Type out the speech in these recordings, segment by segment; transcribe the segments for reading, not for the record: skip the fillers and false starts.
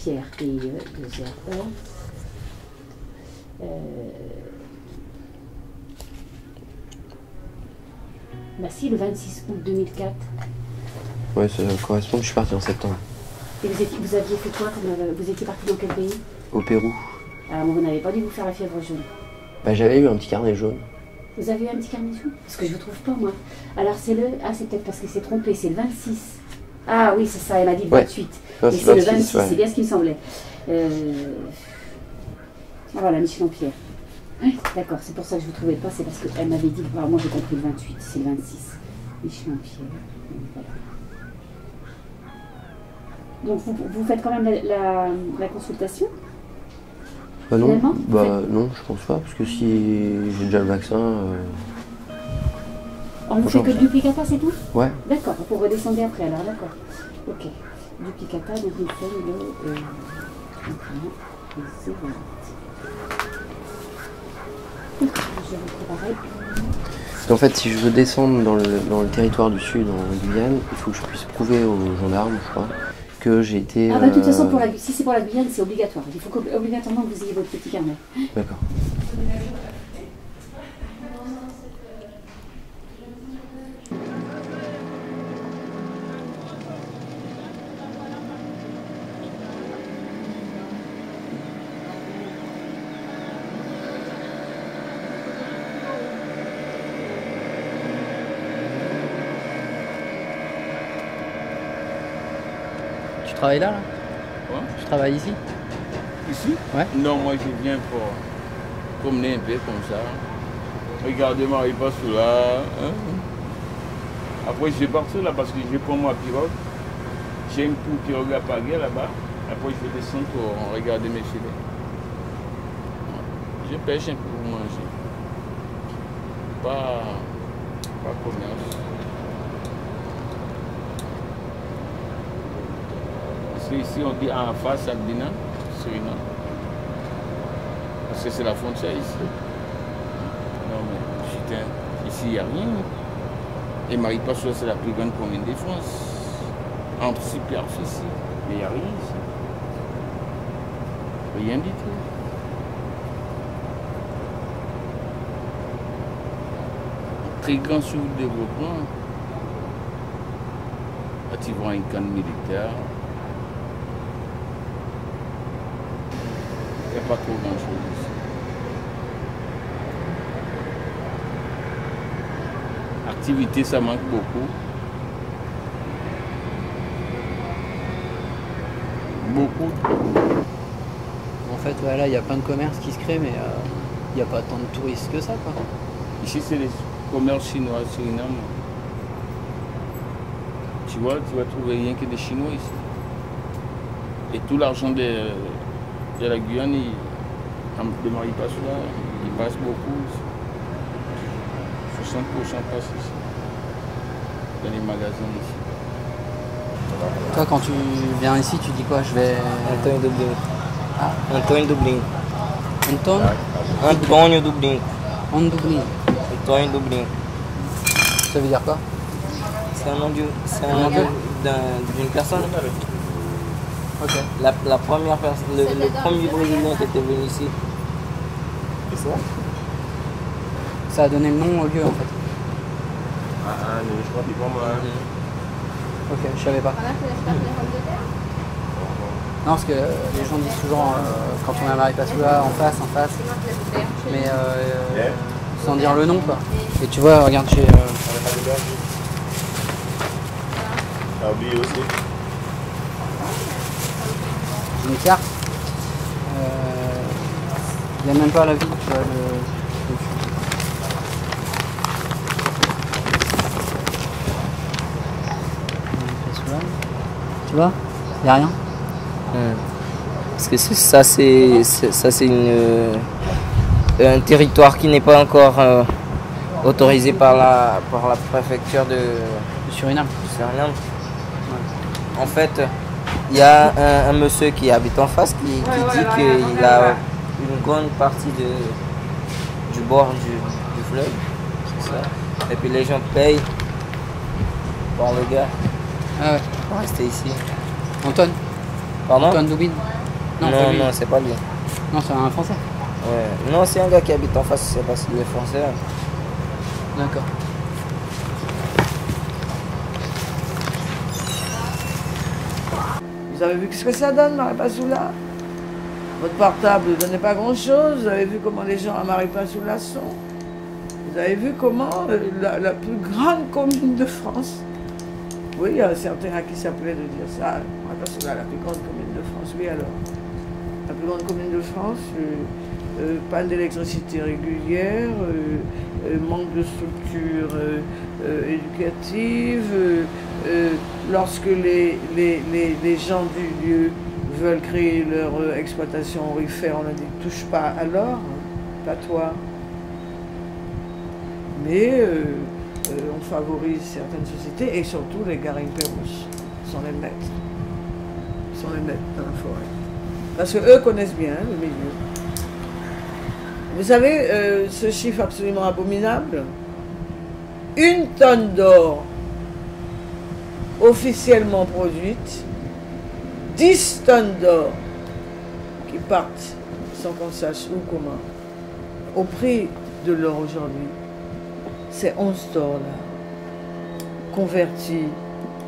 Pierre, P-I-E-2-R-E. Bah si, le 26 août 2004. Ouais, ça correspond, je suis parti en septembre. Et vous aviez fait quoi vous étiez parti dans quel pays? Au Pérou. Alors vous n'avez pas dû vous faire la fièvre jaune. Bah j'avais eu un petit carnet jaune. Vous avez eu un petit carnet jaune? Parce que je ne vous trouve pas moi. Alors c'est le... Ah c'est peut-être parce que c'est trompé, c'est le 26. Ah oui c'est ça, elle m'a dit le 28. Non, et c'est le 26, 26, ouais. c'est bien ce qui me semblait. Ah voilà, Michelin-Pierre. Oui, d'accord, c'est pour ça que je ne vous trouvais pas, c'est parce qu'elle m'avait dit... Alors moi j'ai compris le 28, c'est le 26. Michelin-Pierre. Voilà. Donc vous faites quand même la consultation? Bah non, Finalement, non, je pense pas, parce que si j'ai déjà le vaccin... On ne fait que du duplicata, c'est tout? Ouais. D'accord, vous redescendez après alors, d'accord. Ok. Duplicata, donc nous sommes le 31 et 08. Je vais préparer. En fait, si je veux descendre dans le territoire du Sud, en Guyane, il faut que je puisse prouver aux gendarmes, je crois, que j'ai été... Ah bah de toute façon, si c'est pour la Guyane, c'est obligatoire. Il faut obligatoirement que vous ayez votre petit carnet. D'accord. Tu travailles là? Quoi? Tu travailles ici? Ici? Ouais. Non, moi je viens pour promener un peu comme ça. Regardez Maripasoula là. Hein? Après je vais partir là parce que je prends ma pirogue. J'ai une pirogue à Paguet là-bas. Après je vais descendre pour regarder mes filets. Je pêche un peu pour manger. Pas commerce. Ici on dit en face à Bina, Suriname. Parce que c'est la frontière ici. Non mais ici il n'y a rien. Et Maripasoula c'est la plus grande commune de France. En superficie. Mais il n'y a rien ici. Rien du tout. Très grand sous-développement. Là tu vois une canne militaire. Il n'y a pas trop grand-chose ici. Activité, ça manque beaucoup. Beaucoup. En fait, ouais, là, il y a plein de commerces qui se créent, mais il n'y a pas tant de touristes que ça, quoi. Ici, c'est les commerces chinois, Suriname. Tu vois, tu vas trouver rien que des Chinois ici. Et tout l'argent de la Guyane, de Maripasoula, il passe beaucoup ici. 60% passe ici. Dans les magasins ici. Toi, quand tu viens ici, tu dis quoi? Je vais... Antônio do Brinco. Ah. Antônio do Brinco. Antônio do Brinco. Antônio do Brinco. Ça veut dire quoi? C'est un nom d'une personne. Ok. La première personne, le premier Brésilien qui était venu ici. C'est ça? Ça a donné le nom au lieu, en fait. Je crois que c'est pas moi. Ok, je savais pas. Non, parce que les gens disent toujours quand on est à Maripasoula, en face, mais sans dire le nom, quoi. Et tu vois, regarde, j'ai une carte. Il n'y a même pas la ville, tu vois. Tu vois, il n'y a rien. Parce que ça c'est un territoire qui n'est pas encore autorisé par la préfecture de Suriname. Suriname. Ouais. En fait, il y a un monsieur qui habite en face qui dit qu'il a une grande partie du bord du fleuve. C'est ça. Et puis les gens payent pour le gars. Ah ouais. Pour rester ici. Antoine. Pardon? Antoine Doubine. Non, Non, pas lui. non, c'est pas lui. Non, c'est un Français. Ouais. Non, c'est un gars qui habite en face, je sais pas s'il est français. D'accord. Vous avez vu ce que ça donne, Maripasoula? Votre portable ne donnait pas grand-chose. Vous avez vu comment les gens à Maripasoula sont. Vous avez vu comment la plus grande commune de France. Oui, il y a certains à qui ça plaît de dire ça. Maripasoula, la plus grande commune de France. Oui, alors. La plus grande commune de France, panne d'électricité régulière, manque de structure éducative. Lorsque les gens du lieu veulent créer leur exploitation aurifère, on a dit touche pas à l'or, pas toi. Mais on favorise certaines sociétés et surtout les Garimperos sont les maîtres. Ils sont les maîtres dans la forêt. Parce qu'eux connaissent bien le milieu. Vous savez, ce chiffre absolument abominable, 1 tonne d'or officiellement produite, 10 tonnes d'or qui partent sans qu'on sache où, comment, au prix de l'or aujourd'hui, c'est 11 d'or là, convertis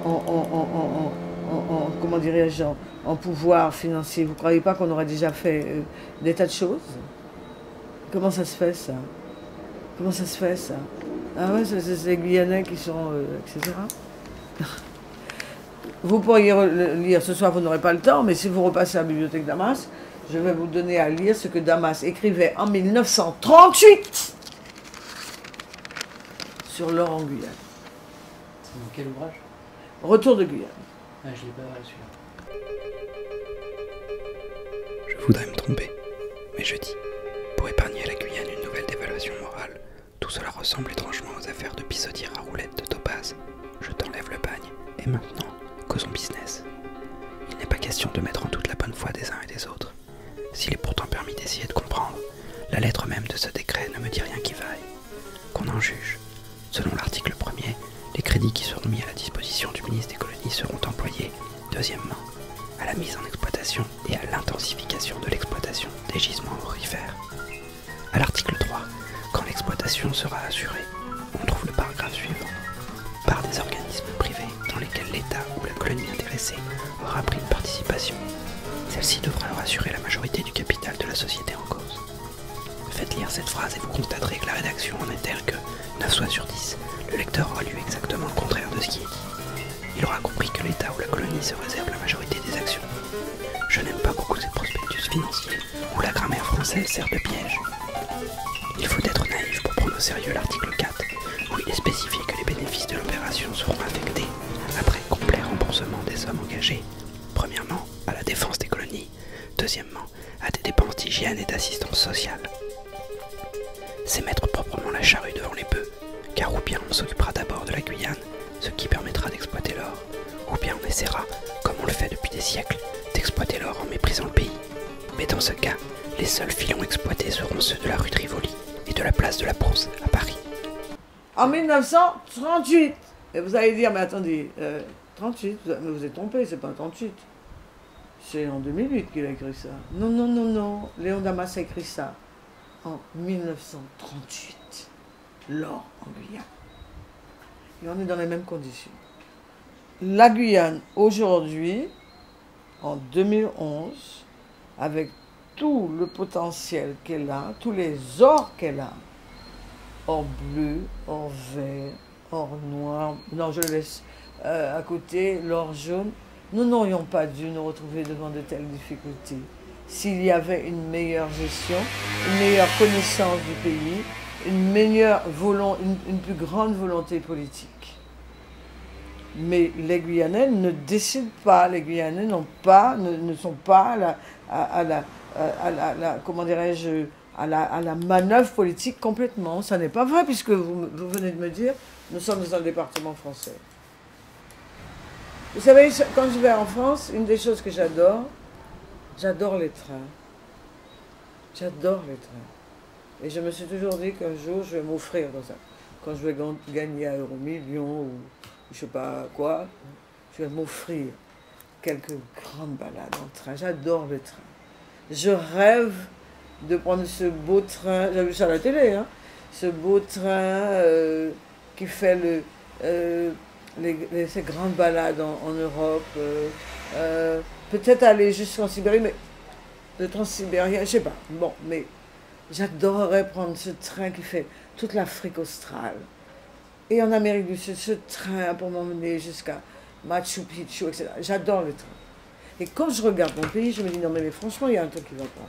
en comment dirais-je, en pouvoir financier. Vous ne croyez pas qu'on aurait déjà fait des tas de choses? Comment ça se fait ça? Comment ça se fait ça? Ah ouais, c'est les Guyanais qui sont, etc. Vous pourriez lire, ce soir vous n'aurez pas le temps, mais si vous repassez à la bibliothèque Damas, je vais vous donner à lire ce que Damas écrivait en 1938 sur l'or en Guyane. C'est dans quel ouvrage? Retour de Guyane. Ah, je l'ai pas celui-là. Je voudrais me tromper, mais je dis, pour épargner à la Guyane une nouvelle dévaluation morale, tout cela ressemble étrangement aux affaires de pissotière à roulette de Topaz. Je t'enlève le bagne, et maintenant, causons business. Il n'est pas question de mettre en doute la bonne foi des uns et des autres. S'il est pourtant permis d'essayer de comprendre, la lettre même de ce décret ne me dit rien qui vaille. Qu'on en juge. Selon l'article 1er, les crédits qui seront mis à la disposition du ministre des Colonies seront employés, deuxièmement, à la mise en exploitation et à l'intensification de l'exploitation des gisements aurifères. À l'article 3, quand l'exploitation sera assurée, on trouve le paragraphe suivant. Par des organismes privés dans lesquels l'État ou la colonie intéressée aura pris une participation. Celle-ci devra leur assurer la majorité du capital de la société en cause. Faites lire cette phrase et vous constaterez que la rédaction en est telle que, 9 fois sur 10, le lecteur aura lu exactement le contraire de ce qui est dit. Il aura compris que l'État ou la colonie se réserve la majorité des actions. Je n'aime pas beaucoup cette prospectus financier où la grammaire française sert de piège. Il faut être naïf pour prendre au sérieux l'article 4, où il est spécifié que les bénéfices de l'opération seront affectés, après complet remboursement des sommes engagées, premièrement à la défense des colonies, deuxièmement à des dépenses d'hygiène et d'assistance sociale. C'est mettre proprement la charrue devant les bœufs, car ou bien on s'occupera d'abord de la Guyane, ce qui permettra d'exploiter l'or, ou bien on essaiera, comme on le fait depuis des siècles, d'exploiter l'or en méprisant le pays. Mais dans ce cas, les seuls filons exploités seront ceux de la rue de Rivoli et de la place de la Brousse à Paris. En 1938, et vous allez dire, mais attendez, 38, mais vous êtes trompé, c'est pas 38. C'est en 2008 qu'il a écrit ça. Non, non, non, non, Léon Damas a écrit ça en 1938. L'or en Guyane. Et on est dans les mêmes conditions. La Guyane, aujourd'hui, en 2011, avec tout le potentiel qu'elle a, tous les ors qu'elle a, or bleu, or vert, or noir, non je le laisse à côté, l'or jaune, nous n'aurions pas dû nous retrouver devant de telles difficultés s'il y avait une meilleure gestion, une meilleure connaissance du pays, une plus grande volonté politique. Mais les Guyanais ne décident pas, les Guyanais ne sont pas à la comment dirais-je, à la manœuvre politique complètement. Ça n'est pas vrai, puisque vous venez de me dire, nous sommes dans un département français. Vous savez, quand je vais en France, une des choses que j'adore les trains. J'adore les trains. Et je me suis toujours dit qu'un jour, je vais m'offrir dans ça. Quand je vais gagner à Euromillions ou je sais pas quoi, je vais m'offrir quelques grandes balades en train. J'adore le train. Je rêve de prendre ce beau train, j'ai vu ça à la télé, hein, ce beau train qui fait ces grandes balades en Europe. Peut-être aller jusqu'en Sibérie, mais le transsibérien, je sais pas. Bon, mais j'adorerais prendre ce train qui fait toute l'Afrique australe. Et en Amérique du Sud, ce train pour m'emmener jusqu'à Machu Picchu, etc. J'adore le train. Et quand je regarde mon pays, je me dis non mais franchement, il y a un truc qui va pas.